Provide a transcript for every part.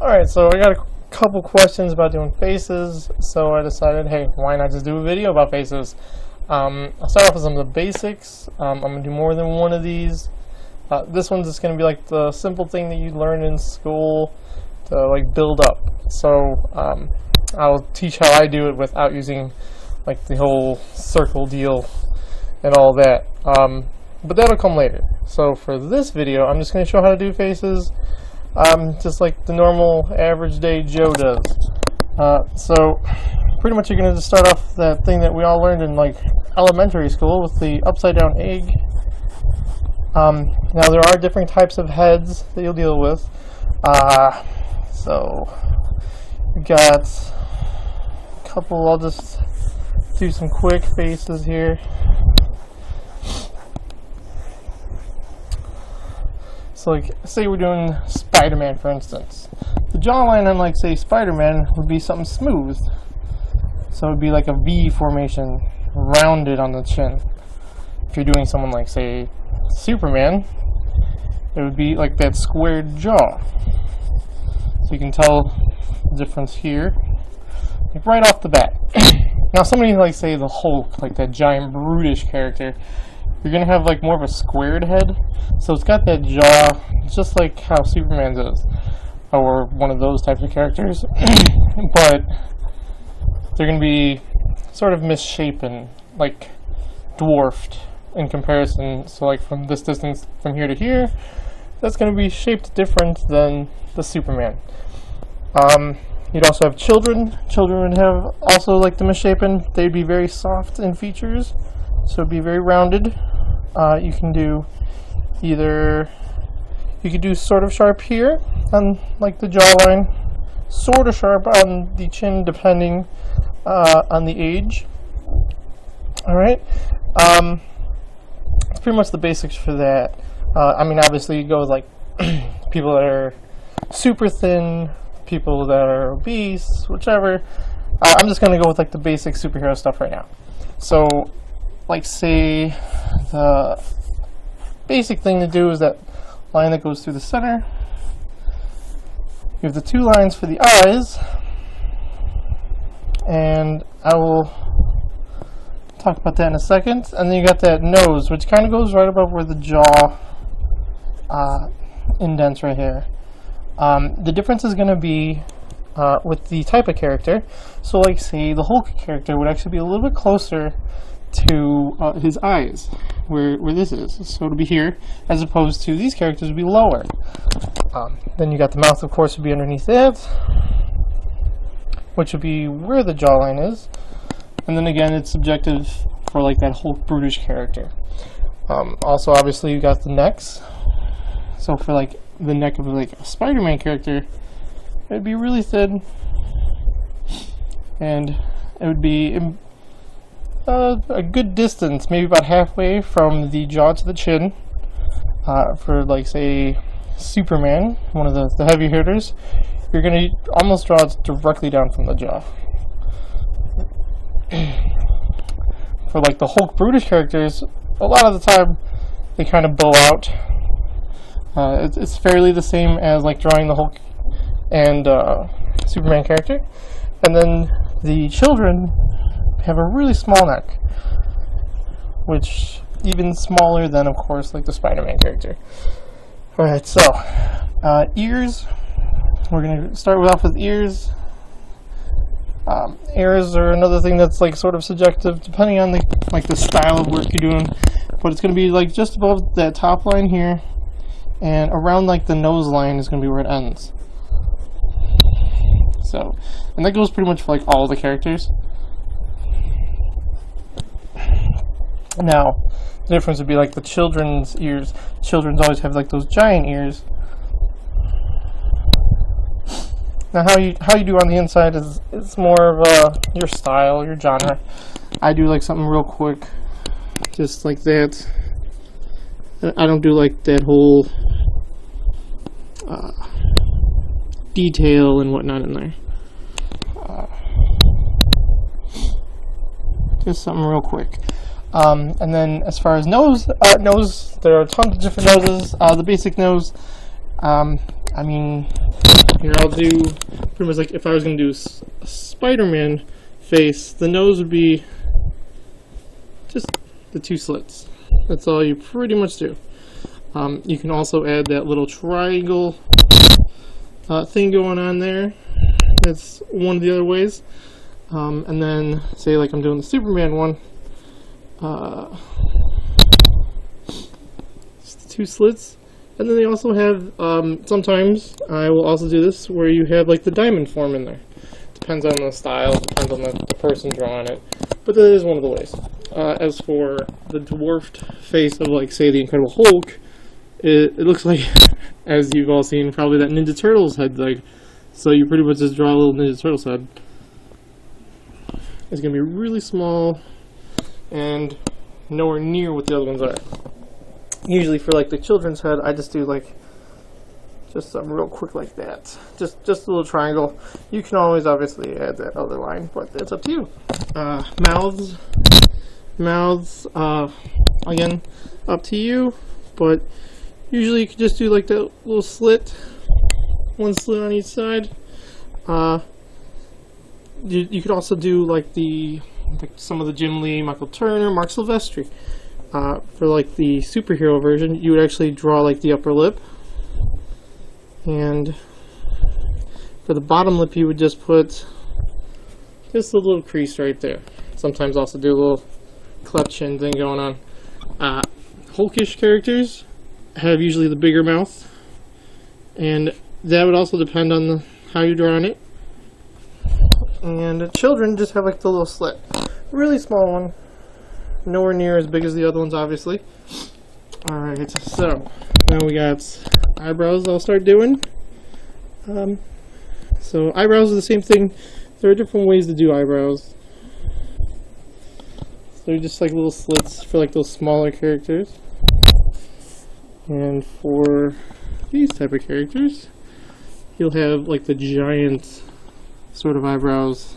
Alright, so I got a couple questions about doing faces, so I decided, hey, why not just do a video about faces? I'll start off with some of the basics. I'm going to do more than one of these. This one's just going to be like the simple thing that you learn in school to like build up. So I'll teach how I do it without using like the whole circle deal and all that. But that'll come later. So for this video, I'm just going to show how to do faces. Just like the normal average day Joe does. So pretty much you're going to just start off that thing that we all learned in like elementary school with the upside down egg. Now there are different types of heads that you'll deal with. So we got a couple, I'll just do some quick faces here. So like, say we're doing Spider-Man for instance. The jawline on like say Spider-Man would be something smooth. So it would be like a V formation, rounded on the chin. If you're doing someone like say Superman, it would be like that squared jaw. So you can tell the difference here, like right off the bat. Now somebody like say the Hulk, like that giant brutish character, you're gonna have like more of a squared head, so it's got that jaw just like how Superman's is, or one of those types of characters. But they're gonna be sort of misshapen, like dwarfed in comparison. So like from this distance from here to here, that's gonna be shaped different than the Superman. You'd also have children. Children would have also like the misshapen. They'd be very soft in features, so it'd be very rounded. You can do either, you could do sort of sharp here on like the jawline, sort of sharp on the chin depending on the age. Alright, that's pretty much the basics for that. I mean obviously you go with like people that are super thin, people that are obese, whichever. I'm just going to go with like the basic superhero stuff right now. So like say the basic thing to do is that line that goes through the center. You have the two lines for the eyes, and I will talk about that in a second. And then you got that nose, which kind of goes right above where the jaw indents right here. The difference is going to be with the type of character. So like say the Hulk character would actually be a little bit closer to his eyes, where this is. So it'll be here, as opposed to these characters would be lower. Then you got the mouth, of course, would be underneath that, which would be where the jawline is. And then again, it's subjective for like that Hulk brutish character. Also, obviously, you got the necks. So for like the neck of like a Spider-Man character, it'd be really thin, and it would be a good distance, maybe about halfway from the jaw to the chin. For like say Superman, one of the heavy hitters, you're going to almost draw it directly down from the jaw. For like the Hulk brutish characters, a lot of the time they kind of bow out. It's fairly the same as like drawing the Hulk and Superman character. And then the children have a really small neck, which even smaller than, of course, like the Spider-Man character. Alright, so ears. We're going to start off with ears. Ears are another thing that's like sort of subjective depending on the style of work you're doing, but it's going to be like just above that top line here, and around like the nose line is going to be where it ends. So, and that goes pretty much for like all the characters. Now, the difference would be like the children's ears. Children's always have like those giant ears. Now, how you do on the inside is more of your style, your genre. I do like something real quick, just like that. I don't do like that whole detail and whatnot in there. Just something real quick. And then as far as nose, there are tons of different noses. The basic nose, I mean, Here, I'll do pretty much like if I was going to do a Spider-Man face, the nose would be just the 2 slits. That's all you pretty much do. You can also add that little triangle thing going on there. That's one of the other ways. And then, say like I'm doing the Superman one, just the 2 slits. And then they also have, sometimes I will also do this where you have like the diamond form in there. Depends on the style, depends on the person drawing it. But that is one of the ways. As for the dwarfed face of like, say, the Incredible Hulk, it looks like, as you've all seen, probably that Ninja Turtles head. Like, so you pretty much just draw a little Ninja Turtles head. It's going to be really small and nowhere near what the other ones are. Usually for like the children's head, I just do like just something real quick like that. Just a little triangle. You can always obviously add that other line, but it's up to you. Mouths, again, up to you, but usually you can just do like that little slit, one slit on each side. You could also do like some of the Jim Lee, Michael Turner, Mark Silvestri. For like the superhero version, you would actually draw like the upper lip, and for the bottom lip you would just put just a little crease right there. Sometimes also do a little cleft chin thing going on. Hulkish characters have usually the bigger mouth, and that would also depend on how you draw on it. And children just have like the little slit, really small one. Nowhere near as big as the other ones, obviously. Alright, so now we got eyebrows I'll start doing. So eyebrows are the same thing. There are different ways to do eyebrows. So they're just like little slits for like those smaller characters. And for these type of characters, you'll have like the giant sort of eyebrows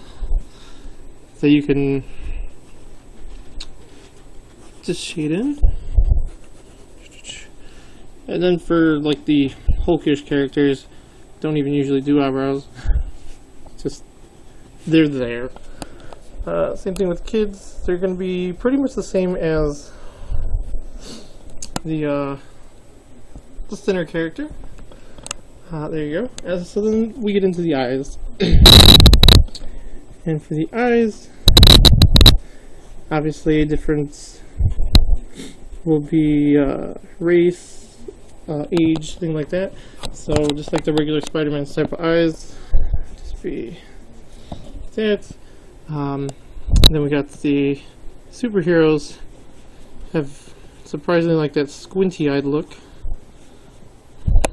that you can just shade in. And then for like the Hulkish characters, don't even usually do eyebrows. Just they're there. Same thing with kids. They're going to be pretty much the same as the thinner character. There you go. So then we get into the eyes. And for the eyes, obviously a difference will be race, age, thing like that. So just like the regular Spider-Man type of eyes, just be that. Then we got the superheroes have surprisingly like that squinty-eyed look,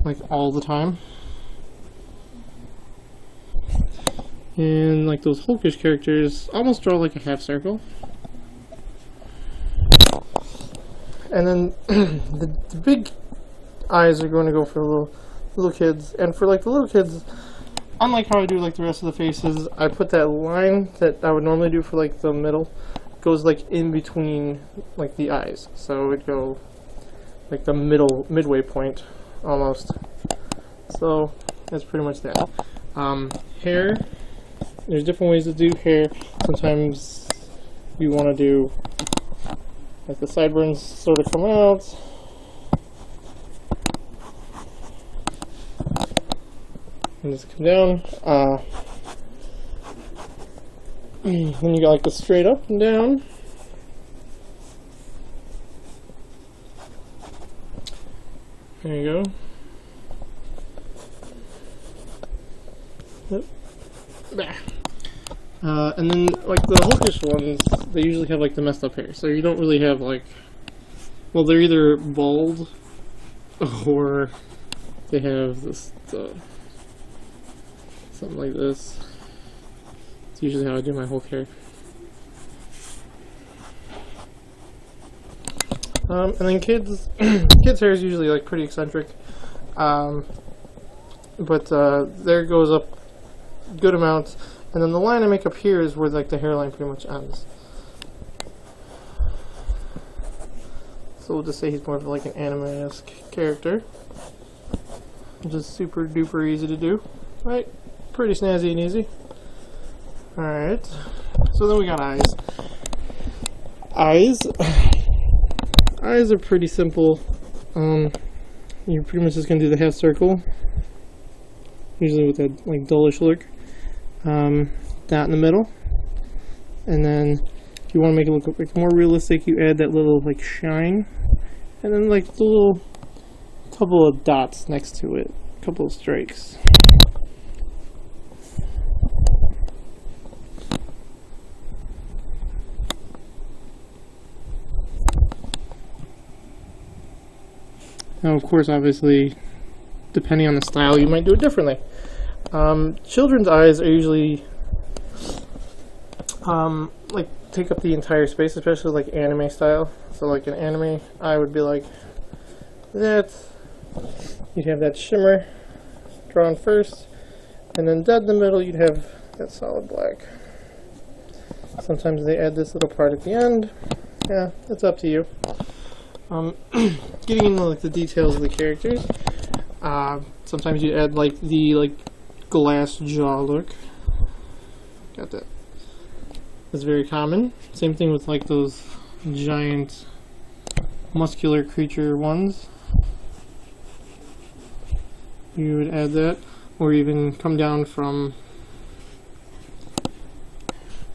like all the time. And like those Hulkish characters almost draw like a half circle. And then the big eyes are going to go for little kids. And for like the little kids, unlike how I do like the rest of the faces, I put that line that I would normally do for like the middle, goes like in between like the eyes. So it would go like the midway point almost. So that's pretty much that. Hair, there's different ways to do hair. Sometimes you want to do like the sideburns sort of come out. And just come down. Then you got like the straight up and down. There you go. Yep. And then like the Hulkish ones, they usually have like the messed up hair. So you don't really have like, well, they're either bald or they have this something like this. It's usually how I do my Hulk hair. And then kids' hair is usually like pretty eccentric, but there goes up good amount, and then the line I make up here is where like the hairline pretty much ends. So we'll just say he's more of like an anime-esque character. which is super duper easy to do, right? Pretty snazzy and easy. Alright, so then we got eyes. Eyes are pretty simple. You're pretty much just going to do the half circle, usually with that like dullish look. Dot in the middle, and then if you want to make it look like more realistic, you add that little like shine, and then like the little couple of dots next to it, a couple of strikes. Now, of course, obviously, depending on the style, you might do it differently. Children's eyes are usually like take up the entire space, especially like anime style. So like an anime eye would be like that. You'd have that shimmer drawn first, and then dead in the middle you'd have that solid black. Sometimes they add this little part at the end. Yeah, it's up to you. Getting into like the details of the characters, sometimes you add like the glass jaw look. Got that. That's very common. Same thing with like those giant muscular creature ones. You would add that, or even come down from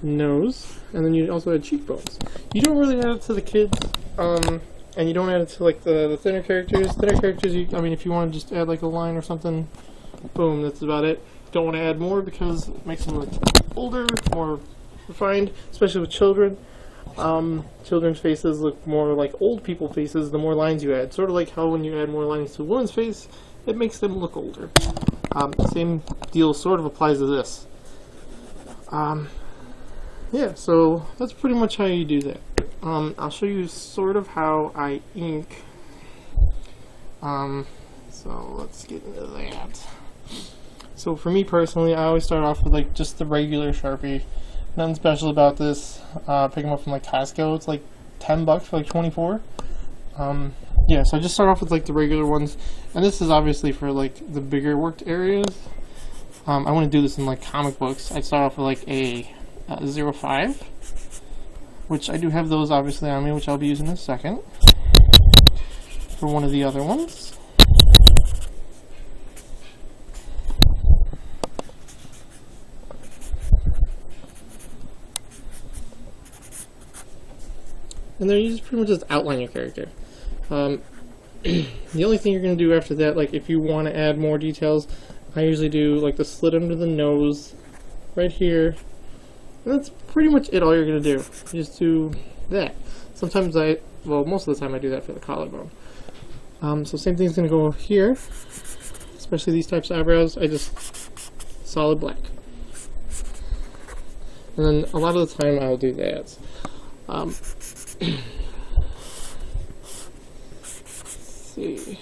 nose, and then you also add cheekbones. You don't really add it to the kids, and you don't add it to like the thinner characters. Thinner characters, I mean, if you want to just add like a line or something, boom, that's about it. Don't want to add more because it makes them look older, more refined, especially with children. Children's faces look more like old people faces the more lines you add. Sort of like how when you add more lines to a woman's face, it makes them look older. Same deal sort of applies to this. Yeah, so that's pretty much how you do that. I'll show you sort of how I ink. So let's get into that. So for me personally, I always start off with like just the regular Sharpie. Nothing special about this. Pick them up from like Costco. It's like $10 for like 24. Yeah, so I just start off with like the regular ones, and this is obviously for like the bigger worked areas. I want to do this in like comic books. I'd start off with like a 05, which I do have those obviously on me, which I'll be using in a second for one of the other ones. And then you just pretty much just outline your character. The only thing you're going to do after that, like if you want to add more details, I usually do like the slit under the nose right here. And that's pretty much it, all you're going to do. You just do that. Sometimes well, most of the time I do that for the collarbone. So same thing's going to go here, especially these types of eyebrows. I just solid black. And then a lot of the time I'll do that. Let's see.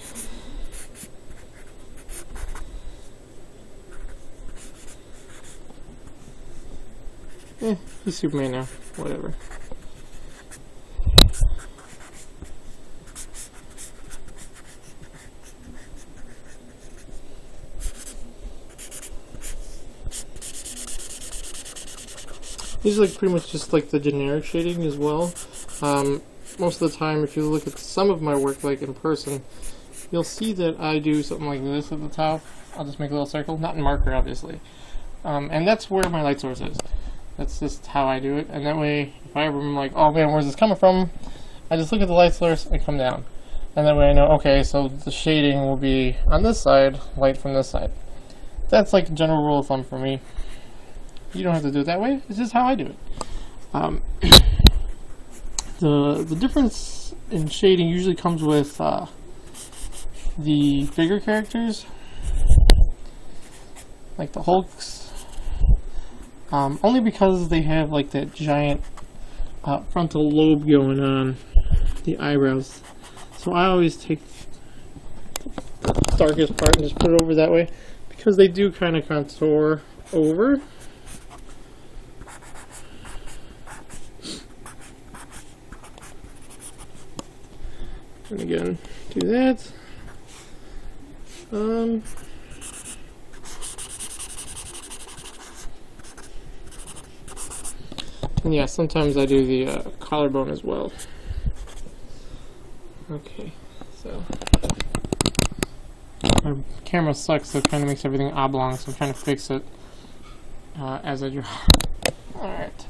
He's Superman now. Whatever. These are like pretty much just like the generic shading as well. Most of the time, if you look at some of my work like in person, you'll see that I do something like this at the top. I'll just make a little circle, not in marker obviously. And that's where my light source is. That's just how I do it, and that way, if I ever am like, oh man, where's this coming from? I just look at the light source and come down. And that way I know, okay, so the shading will be on this side, light from this side. That's like a general rule of thumb for me. You don't have to do it that way, it's just how I do it. The difference in shading usually comes with the bigger characters, like the Hulks. Only because they have like that giant frontal lobe going on the eyebrows. So I always take the darkest part and just put it over that way, because they do kind of contour over. And again, do that. And yeah, sometimes I do the collarbone as well. Okay, so my camera sucks, so it kind of makes everything oblong, so I'm trying to fix it as I draw. Alright.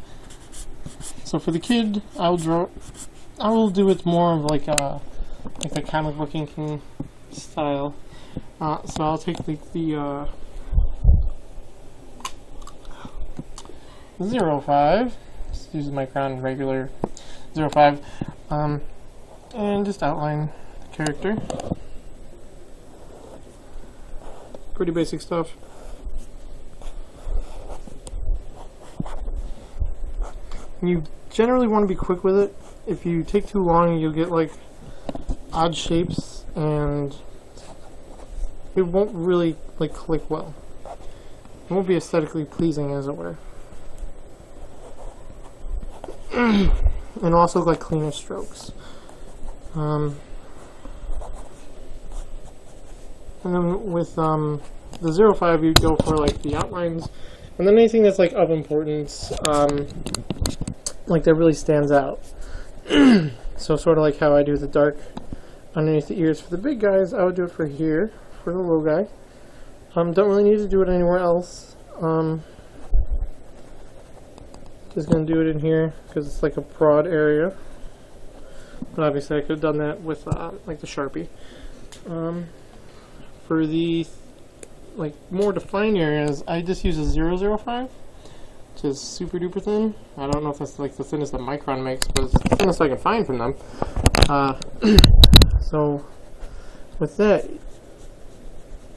So for the kid, I will do it more of like a comic book inking style. So I'll take the 05. Just use my Micron regular 05, and just outline the character. Pretty basic stuff. You generally want to be quick with it. If you take too long, you'll get like odd shapes, and it won't really like click well. It won't be aesthetically pleasing, as it were. And also like cleaner strokes. And then with the 05, you go for like the outlines, and then anything that's like of importance, like that really stands out. So sort of like how I do the dark underneath the ears for the big guys, I would do it for here for the little guy. Don't really need to do it anywhere else. Just gonna do it in here because it's like a broad area. But obviously I could have done that with like the Sharpie. For the like more defined areas, I just use a 005, which is super duper thin. I don't know if that's like the thinnest that Micron makes, but it's the thinnest I can find from them. So with that,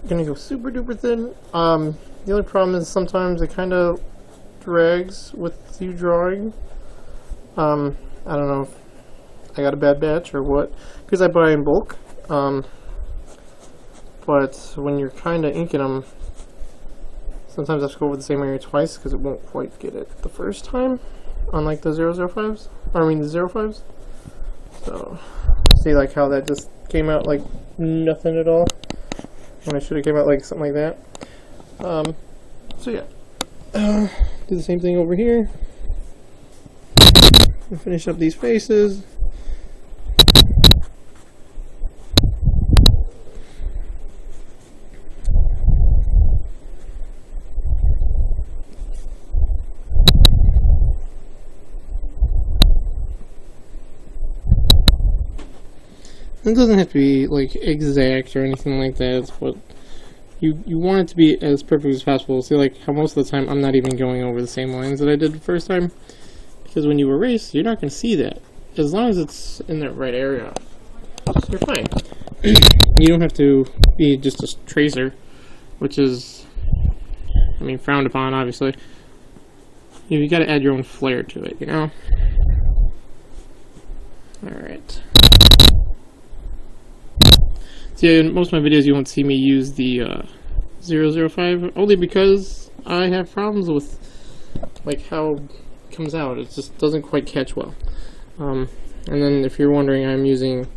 I'm gonna go super duper thin. The only problem is sometimes it kind of drags with you drawing. I don't know if I got a bad batch or what, because I buy in bulk. But when you're kind of inking them, sometimes I have to go over the same area twice because it won't quite get it the first time, unlike the 005s, or I mean the 05s. So, see like how that just came out like nothing at all, when I should have came out like something like that. So yeah, do the same thing over here. We'll finish up these faces. It doesn't have to be like exact or anything like that, but you want it to be as perfect as possible. See, like how most of the time I'm not even going over the same lines that I did the first time, because when you erase, you're not going to see that. As long as it's in the right area, you're fine. You don't have to be just a tracer, which is, I mean, frowned upon, obviously. You got to add your own flair to it, you know? Alright. So yeah, in most of my videos you won't see me use the 005, only because I have problems with like how it comes out. It just doesn't quite catch well. And then if you're wondering, I'm using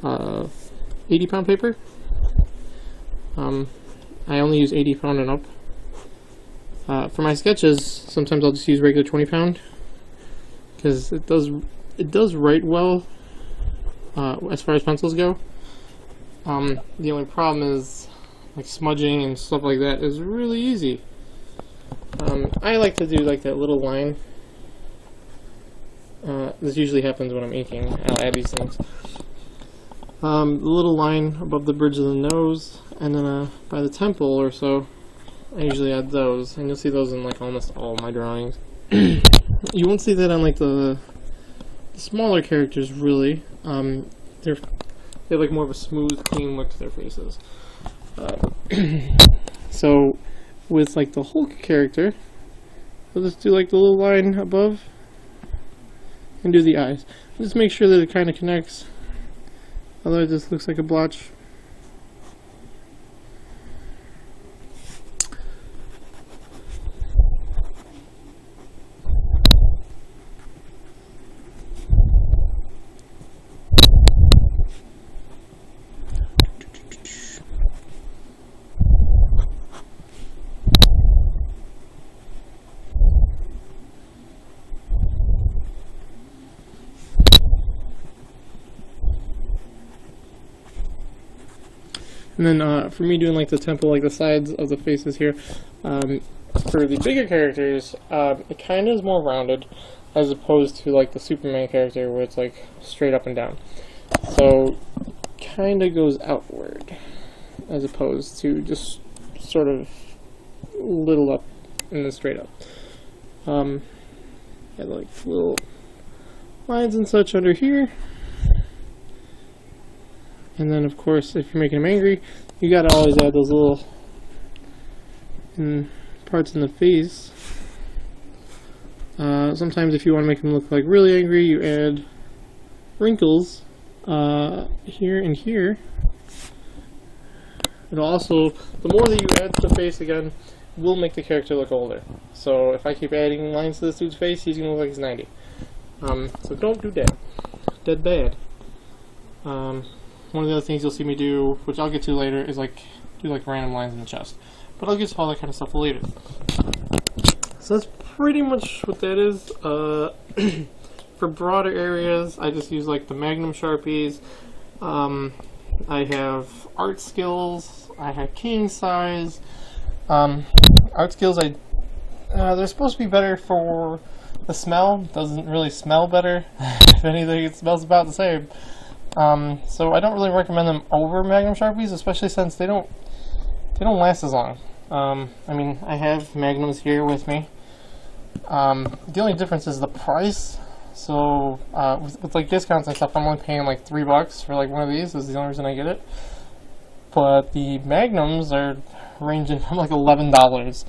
80-pound paper. I only use 80-pound and up. For my sketches, sometimes I'll just use regular 20-pound because it does write well as far as pencils go. The only problem is like smudging and stuff like that is really easy. I like to do like that little line. This usually happens when I'm inking. I'll add these things. The little line above the bridge of the nose, and then by the temple or so, I usually add those, and you'll see those in like almost all my drawings. You won't see that on like the smaller characters really. They have like more of a smooth, clean look to their faces. So with like the Hulk character, we'll just do like the little line above and do the eyes. Just make sure that it kind of connects, otherwise this looks like a blotch. And then for me doing like the temple, like the sides of the faces here, for the bigger characters, it kind of is more rounded as opposed to like the Superman character where it's like straight up and down. So kind of goes outward as opposed to just sort of little up and then straight up. Had like little lines and such under here. And then of course if you're making him angry, you gotta always add those little parts in the face. Sometimes if you want to make him look like really angry, you add wrinkles here and here. It'll also, the more that you add to the face again, will make the character look older. So if I keep adding lines to this dude's face, he's gonna look like he's 90. So don't do that. Dead bad. One of the other things you'll see me do, which I'll get to later, is like do like random lines in the chest. But I'll get to all that kind of stuff later. So that's pretty much what that is. For broader areas, I just use like the Magnum Sharpies. I have art skills. I have king size. Art skills, they're supposed to be better for the smell. Doesn't really smell better. If anything, it smells about the same. So I don't really recommend them over Magnum Sharpies, especially since they don't last as long. I mean, I have Magnums here with me. The only difference is the price. So with like discounts and stuff, I'm only paying like $3 for like one of these. Is the only reason I get it. But the Magnums are ranging from like $11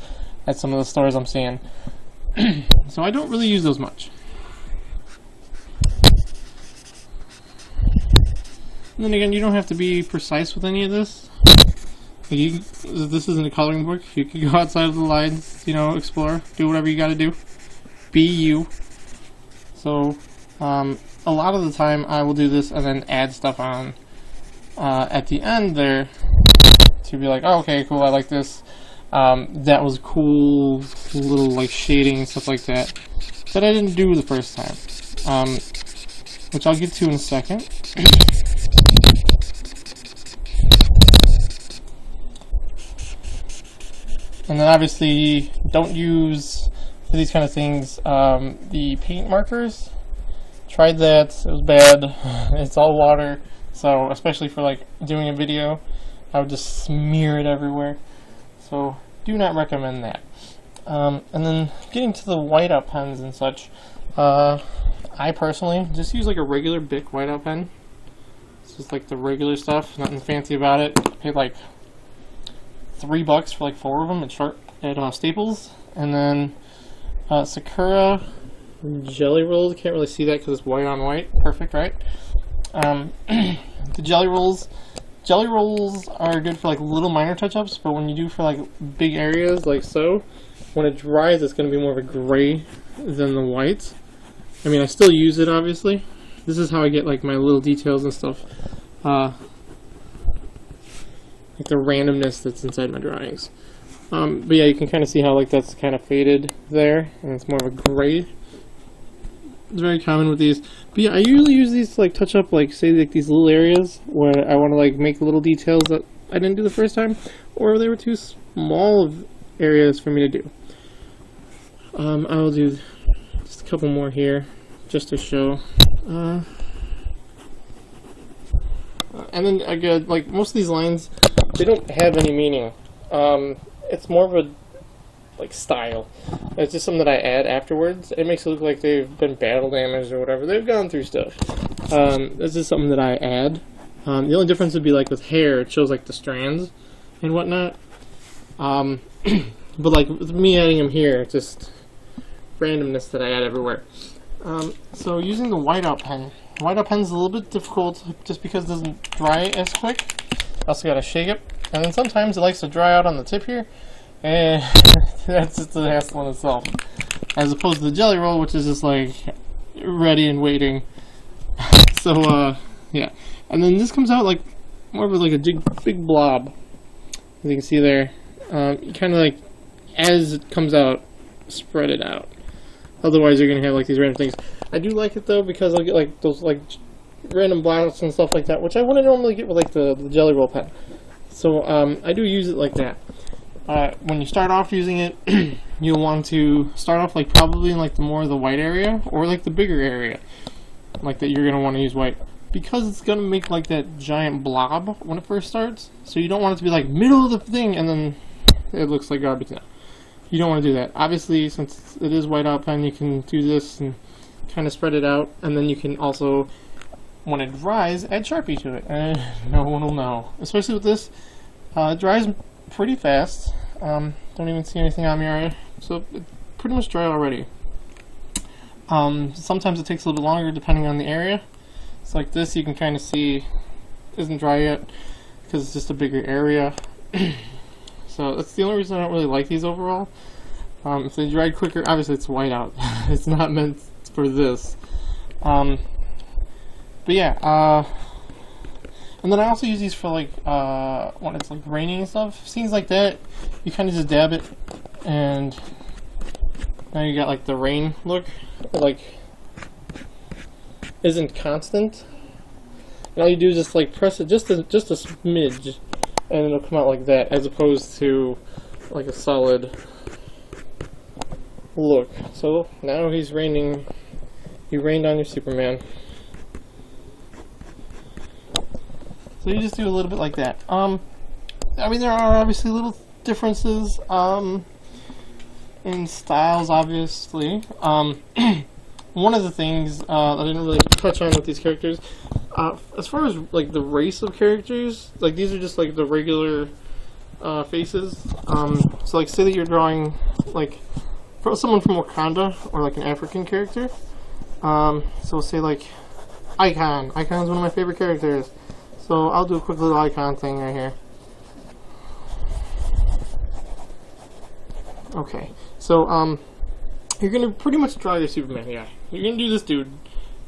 at some of the stores I'm seeing. So I don't really use those much. And then again, you don't have to be precise with any of this. This isn't a coloring book. You can go outside of the lines, you know, explore, do whatever you gotta do. Be you. So, a lot of the time I will do this and then add stuff on at the end there to be like, oh, okay, cool, I like this. That was cool, little like shading and stuff like that I didn't do the first time, which I'll get to in a second. And then obviously don't use, for these kind of things, the paint markers. Tried that, it was bad. It's all water, so especially for like doing a video, I would just smear it everywhere. So do not recommend that. And then getting to the whiteout pens and such, I personally just use like a regular Bic whiteout pen. It's just like the regular stuff, nothing fancy about it. I paid like $3 for like 4 of them at Staples. And then Sakura Jelly Rolls. Can't really see that because it's white on white. Perfect, right? The Jelly Rolls are good for like little minor touch-ups, but when you do for like big areas like so, when it dries it's going to be more of a gray than the white. I mean, I still use it obviously. This is how I get like my little details and stuff. Like the randomness that's inside my drawings. But yeah, you can kind of see how like that's kind of faded there, and it's more of a gray. It's very common with these. But yeah, I usually use these to like touch up, like say like these little areas where I want to like make little details that I didn't do the first time, or they were too small of areas for me to do. I will do just a couple more here, just to show. And then again, like most of these lines, they don't have any meaning. It's more of a like style. It's just something that I add afterwards. It makes it look like they've been battle damaged or whatever. They've gone through stuff. This is something that I add. The only difference would be like with hair, it shows like the strands and whatnot. But like with me adding them here, it's just randomness that I add everywhere. So using the whiteout pen. Whiteout pen is a little bit difficult just because it doesn't dry as quick. Also gotta shake it. And then sometimes it likes to dry out on the tip here. And that's just a hassle in itself. As opposed to the Jelly Roll, which is just like ready and waiting. So yeah. And then this comes out like more of like a big blob. As you can see there. You kinda like, as it comes out, spread it out. Otherwise you're gonna have like these random things. I do like it though because I'll get like those like random blobs and stuff like that, which I wouldn't normally get with like the Jelly Roll pen. So I do use it like that. When you start off using it, you'll want to start off like probably in like the more of the white area or like the bigger area, like that you're gonna want to use white, because it's gonna make like that giant blob when it first starts. So you don't want it to be like middle of the thing and then it looks like garbage. Now you don't want to do that. Obviously, since it is white out pen, you can do this and kind of spread it out, and then you can also, when it dries, add Sharpie to it, and no one will know. Especially with this, it dries pretty fast. Don't even see anything on me already, so it's pretty much dry already. Sometimes it takes a little bit longer depending on the area. So like this, you can kind of see isn't dry yet because it's just a bigger area. So that's the only reason I don't really like these overall. If they dried quicker, obviously it's white out. It's not meant for this. But yeah, and then I also use these for like when it's like raining and stuff. Scenes like that, you kind of just dab it, and now you got like the rain look. It, like, isn't constant. And all you do is just like press it just a smidge, and it'll come out like that, as opposed to like a solid look. So now he's raining. He rained on your Superman. So you just do a little bit like that. I mean, there are obviously little differences in styles, obviously. One of the things I didn't really touch on with these characters, as far as like the race of characters, like these are just like the regular faces. So like say that you're drawing like for someone from Wakanda or like an African character. So say like Icon. Icon's one of my favorite characters. So I'll do a quick little icon thing right here. Okay, so you're gonna pretty much draw your Superman. Yeah, you're gonna do this dude.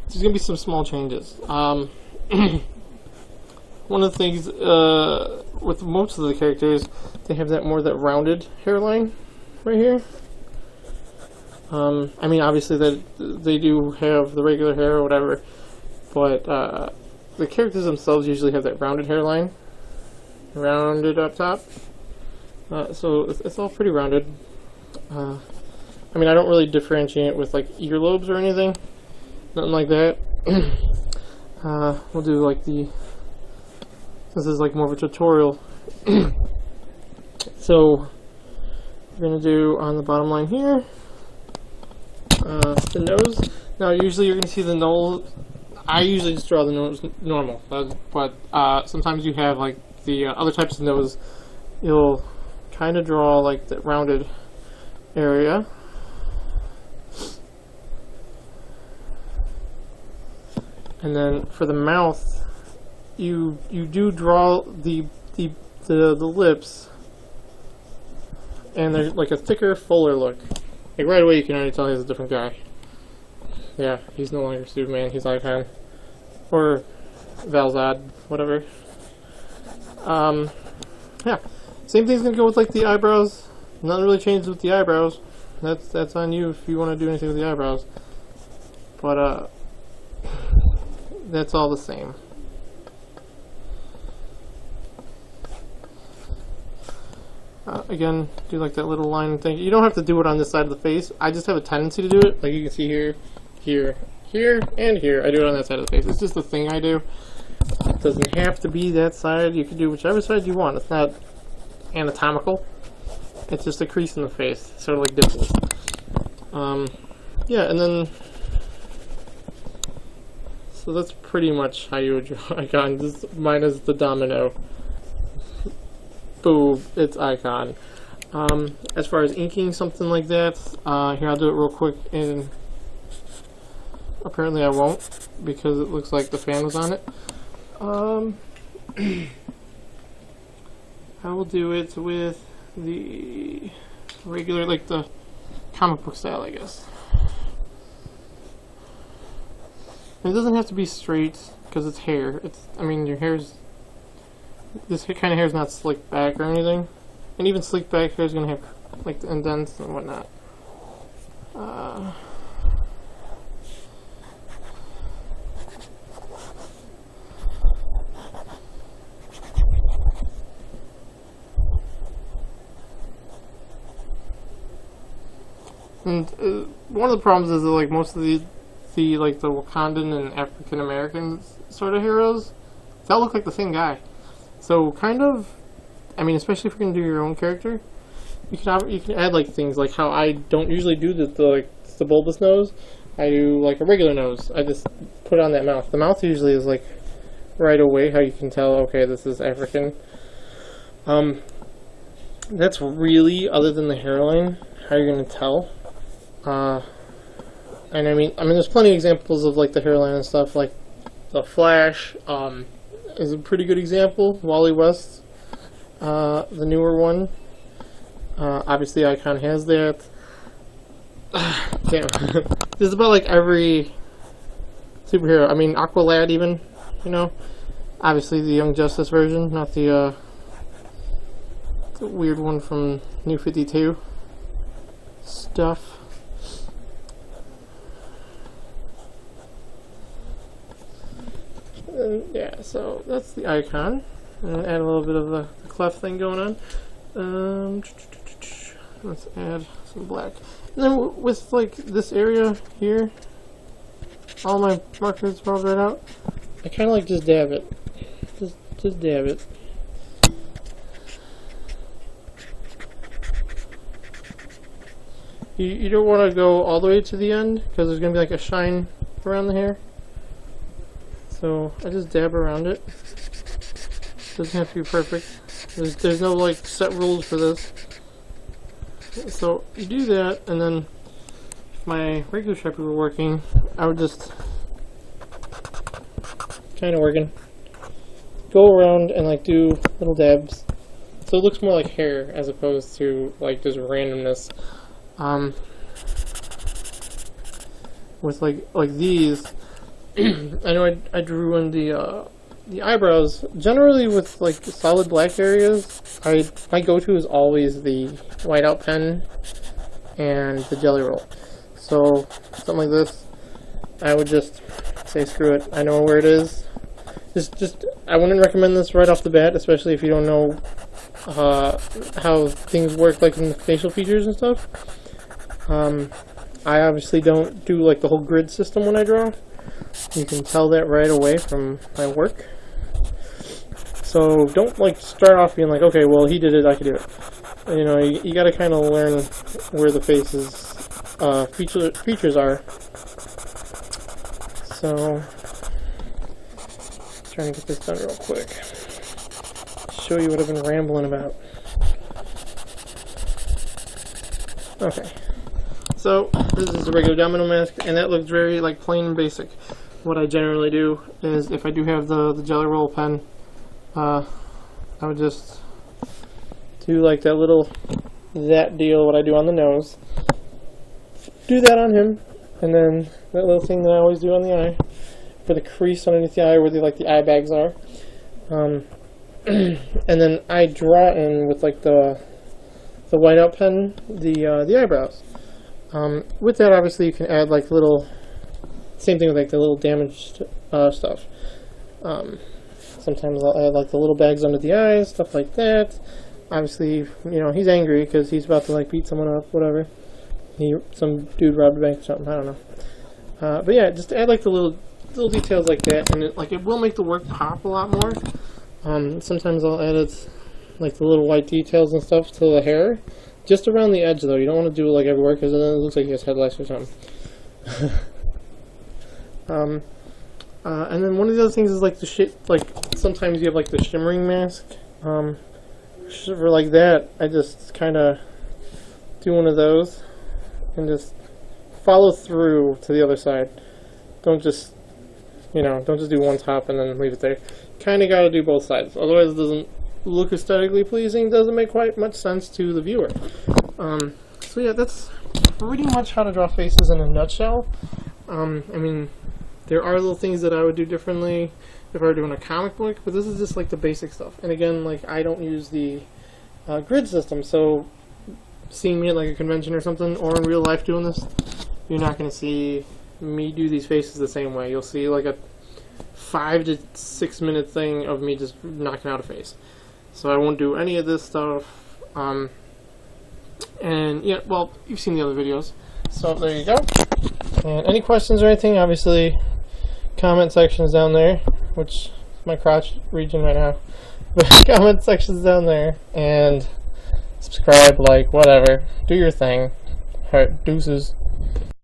There's gonna be some small changes. One of the things with most of the characters, they have that rounded hairline right here. I mean, obviously that they do have the regular hair or whatever, but the characters themselves usually have that rounded hairline, rounded up top. So it's all pretty rounded. I mean, I don't really differentiate with like earlobes or anything, nothing like that. We'll do like this is like more of a tutorial. So we're gonna do on the bottom line here, the nose. Now usually you're gonna see the nose. I usually just draw the nose normal, but sometimes you have like the other types of nose. You'll kind of draw like the rounded area, and then for the mouth, you do draw the lips, and there's like a thicker, fuller look. Like right away, you can already tell he's a different guy. Yeah, he's no longer Superman, he's Icon. Or Val-Zod, whatever. Yeah. Same thing's gonna go with like the eyebrows. Nothing really changes with the eyebrows. That's on you if you want to do anything with the eyebrows. But that's all the same. Again, do like that little line thing. You don't have to do it on this side of the face. I just have a tendency to do it. Like you can see here, here, here, and here. I do it on that side of the face. It's just a thing I do. It doesn't have to be that side. You can do whichever side you want. It's not anatomical. It's just a crease in the face, sort of like dimples. Yeah, and then so that's pretty much how you would draw Icon. This mine is the domino. Boom, it's Icon. As far as inking something like that, here I'll do it real quick, and apparently I won't because it looks like the fan was on it. I will do it with the regular, like the comic book style, I guess. And it doesn't have to be straight because it's hair. I mean, your hair's, this kind of hair is not slicked back or anything, and even slicked back hair is gonna have like the indents and whatnot. And one of the problems is that, like, most of the like the Wakandan and African American sort of heroes, they all look like the same guy. So kind of, I mean, especially if you're gonna do your own character, you can add like things like how I don't usually do the bulbous nose. I do like a regular nose. I just put on that mouth. The mouth usually is like right away how you can tell, okay, this is African. That's really, other than the hairline, how you're gonna tell. And I mean, there's plenty of examples of like the hairline and stuff. Like the Flash is a pretty good example. Wally West, the newer one. Obviously, Icon has that. Damn, this is about like every superhero. I mean, Aqualad even, you know. Obviously, the Young Justice version, not the weird one from New 52 stuff. And yeah, so that's the Icon. And add a little bit of the clef thing going on. Let's add some black. And then with like this area here, all my markers are all right out. I kind of like just dab it. Just dab it. You don't want to go all the way to the end because there's going to be like a shine around the hair. So I just dab around it. Doesn't have to be perfect. There's no like set rules for this. So you do that, and then if my regular Sharpie were working, I would just kind of go around and like do little dabs. So it looks more like hair as opposed to like just randomness. With like these, I know I drew in the eyebrows. Generally with like solid black areas, my go-to is always the whiteout pen and the jelly roll. So something like this, I would just say screw it. I know where it is. Just I wouldn't recommend this right off the bat, especially if you don't know how things work, like in the facial features and stuff. I obviously don't do like the whole grid system when I draw. You can tell that right away from my work. So don't like start off being like, okay, well he did it, I can do it. You know, you got to kind of learn where the face's features are. So trying to get this done real quick. Show you what I've been rambling about. Okay. So this is a regular domino mask, and that looks very like plain and basic. What I generally do is, if I do have the jelly roll pen, I would just do like that deal, what I do on the nose. Do that on him, and then that little thing that I always do on the eye, for the crease underneath the eye where the eye bags are. And then I draw in with like the whiteout pen the eyebrows. With that, obviously, you can add like same thing with like the little damaged stuff. Sometimes I'll add like the little bags under the eyes, stuff like that. Obviously, you know, he's angry because he's about to like beat someone up, whatever. Some dude robbed a bank or something, I don't know. But yeah, just add like the little details like that, and it will make the work pop a lot more. Sometimes I'll add like the little white details and stuff to the hair. Just around the edge, though. You don't want to do it like everywhere, because then it looks like he has headlights or something. And then one of the other things is like sometimes you have like the shimmering mask. For like that, I just kind of do one of those and just follow through to the other side. Don't just do one top and then leave it there. Kind of got to do both sides, otherwise it doesn't look aesthetically pleasing, doesn't make quite much sense to the viewer. So yeah, that's pretty much how to draw faces in a nutshell. I mean, there are little things that I would do differently if I were doing a comic book, but this is just like the basic stuff. And again, like I don't use the grid system, so seeing me at like a convention or something, or in real life doing this, you're not going to see me do these faces the same way. You'll see like a 5 to 6 minute thing of me just knocking out a face. So I won't do any of this stuff. And yeah, well, you've seen the other videos. So there you go. And any questions or anything, obviously, comment section is down there, which is my crotch region right now. But comment section is down there, and subscribe, like, whatever. Do your thing. Alright, deuces.